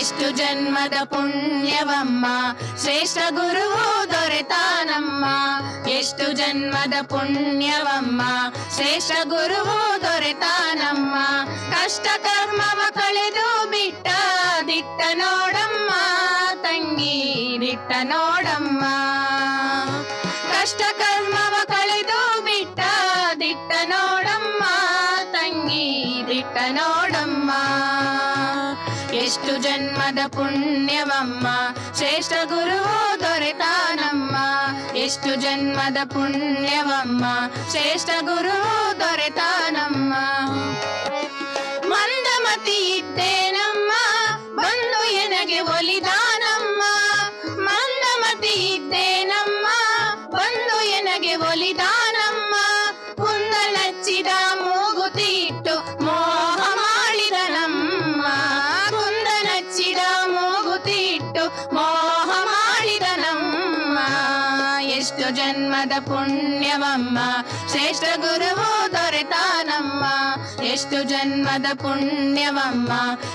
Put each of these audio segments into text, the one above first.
ಎಷ್ಟು ಜನ್ಮದ ಪುಣ್ಯವಮ್ಮ ಶ್ರೇಷ್ಠ ಗುರುವು ದೊರೆತಾನಮ್ಮ. ಎಷ್ಟು ಜನ್ಮದ ಪುಣ್ಯವಮ್ಮ ಶ್ರೇಷ್ಠ ಗುರುವು ದೊರೆತಾನಮ್ಮ. ಕಷ್ಟ ಕರ್ಮವ ಕಳೆದು ಬಿಟ್ಟ ದಿಟ್ಟ ನೋಡಮ್ಮ ತಂಗಿ ದಿಟ್ಟ ನೋಡಮ್ಮ. ಕಷ್ಟ ಕರ್ಮವ ಕಳೆದು ಬಿಟ್ಟ ದಿಟ್ಟ ನೋಡಮ್ಮ ತಂಗಿ ದಿಟ್ಟ ನೋಡಮ್ಮ. ಎಷ್ಟು ಜನ್ಮದ ಪುಣ್ಯವಮ್ಮ ಶ್ರೇಷ್ಠ ಗುರುವು ದೊರೆತಾನಮ್ಮ. ಎಷ್ಟು ಜನ್ಮದ ಪುಣ್ಯವಮ್ಮ ಶ್ರೇಷ್ಠ ಗುರುವು ದೊರೆತಾನಮ್ಮ. ಮಂದಮತಿ ಇದ್ದೇನಮ್ಮ ಬಂದು ಎನಗೆ ಒಲಿದಾನಮ್ಮ. ಮಂದಮತಿ ಇದ್ದೇನಮ್ಮ ಬಂದು ಎನಗೆ ಒಲಿದಾನಮ್ಮ. ಕುಂದನಚ್ಚಿದ ಮೂಗುತಿ ಇಟ್ಟು ಮೋಹ ಮಾಡಿದನಮ್ಮ. ಕುಂದನಚ್ಚಿದ ಮೂಗುತಿ ಇಟ್ಟು ಮೋಹ ಮಾಡಿದನಮ್ಮ. ಎಷ್ಟು ಜನ್ಮದ ಪುಣ್ಯವಮ್ಮ ಶ್ರೇಷ್ಠ ಗುರುವು ದೊರೆತಾನಮ್ಮ. ಎಷ್ಟು ಜನ್ಮದ ಪುಣ್ಯವಮ್ಮ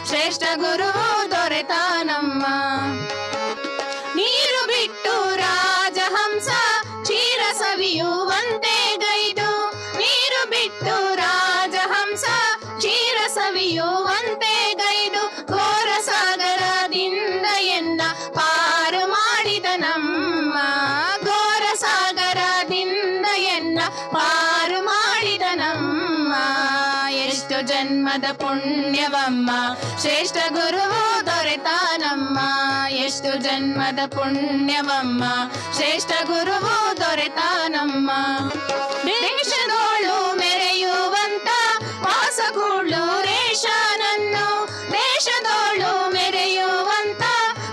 ಶ್ರೇಷ್ಠ ಗುರುವು ದೊರೆತಾನಮ್ಮ. ನೀರು ಬಿಟ್ಟು ರಾಜಹಂಸ ಕ್ಷೀರ ಸವಿಯುವಂತೆ ಗೈದು. ನೀರು ಬಿಟ್ಟು ರಾಜಹಂಸ ಕ್ಷೀರ ಸವಿಯುವಂತೆ ಗೈದು. ಘೋರ ಸಾಗರದಿಂದ ಎನ್ನ ಪಾರು ಮಾಡಿದನಮ್ಮ. ಘೋರ ಸಾಗರದಿಂದ ಎನ್ನ ಪಾರು ಮಾಡಿದನಮ್ಮ. ಎಷ್ಟು ಜನ್ಮದ ಪುಣ್ಯವಮ್ಮ ಶ್ರೇಷ್ಠ ಗುರುವು ದೊರೆತಾನಮ್ಮ. ಎಷ್ಟು ಜನ್ಮದ ಪುಣ್ಯವಮ್ಮ ಶ್ರೇಷ್ಠ ಗುರುವು ದೊರೆತಾನಮ್ಮ. ದೇಶದೋಳು ಮೆರೆಯುವಂತ ವಾಸಗೂಳು ರೇಷನನ್ನು. ದೇಶದೋಳು ಮೆರೆಯುವಂತ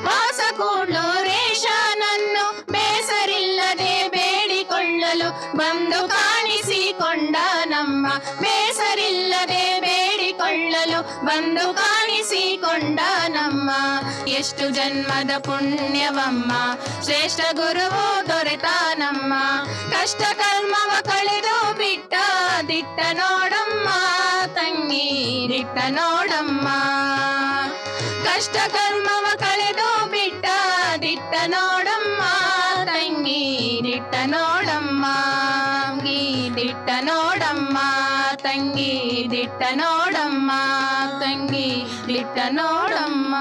ವಾಸಗೂಳು ರೇಷನನ್ನು. ಬೇಸರಿಲ್ಲದೆ ಬೇಡಿಕೊಳ್ಳಲು ಬಂದು ಕಾಣಿಸಿಕೊಂಡ ನಮ್ಮ. ಬೇಸರಿಲ್ಲದೆ ಬೇಡಿಕೊಳ್ಳಲು ಬಂದು ಕಾಣಿಸಿಕೊಂಡ ನಮ್ಮ. ಎಷ್ಟು ಜನ್ಮದ ಪುಣ್ಯವಮ್ಮ ಶ್ರೇಷ್ಠ ಗುರುವು ದೊರೆತಾನಮ್ಮ. ಕಷ್ಟ ಕರ್ಮವ ಕಳೆದು ಬಿಟ್ಟ ದಿಟ್ಟ ನೋಡಮ್ಮ ತಂಗಿ ದಿಟ್ಟ ನೋಡಮ್ಮ. ಕಷ್ಟ ಕರ್ಮವ ಕಳೆದು ಬಿಟ್ಟ ದಿಟ್ಟ ನೋಡಮ್ಮ ತಂಗಿ ದಿಟ್ಟ ನೋಡಮ್ಮ. ದಿಟ್ಟ ನೋಡಮ್ಮ ತಂಗಿ ದಿಟ್ಟ ನೋಡಮ್ಮ ತಂಗಿ ದಿಟ್ಟ ನೋಡಮ್ಮ.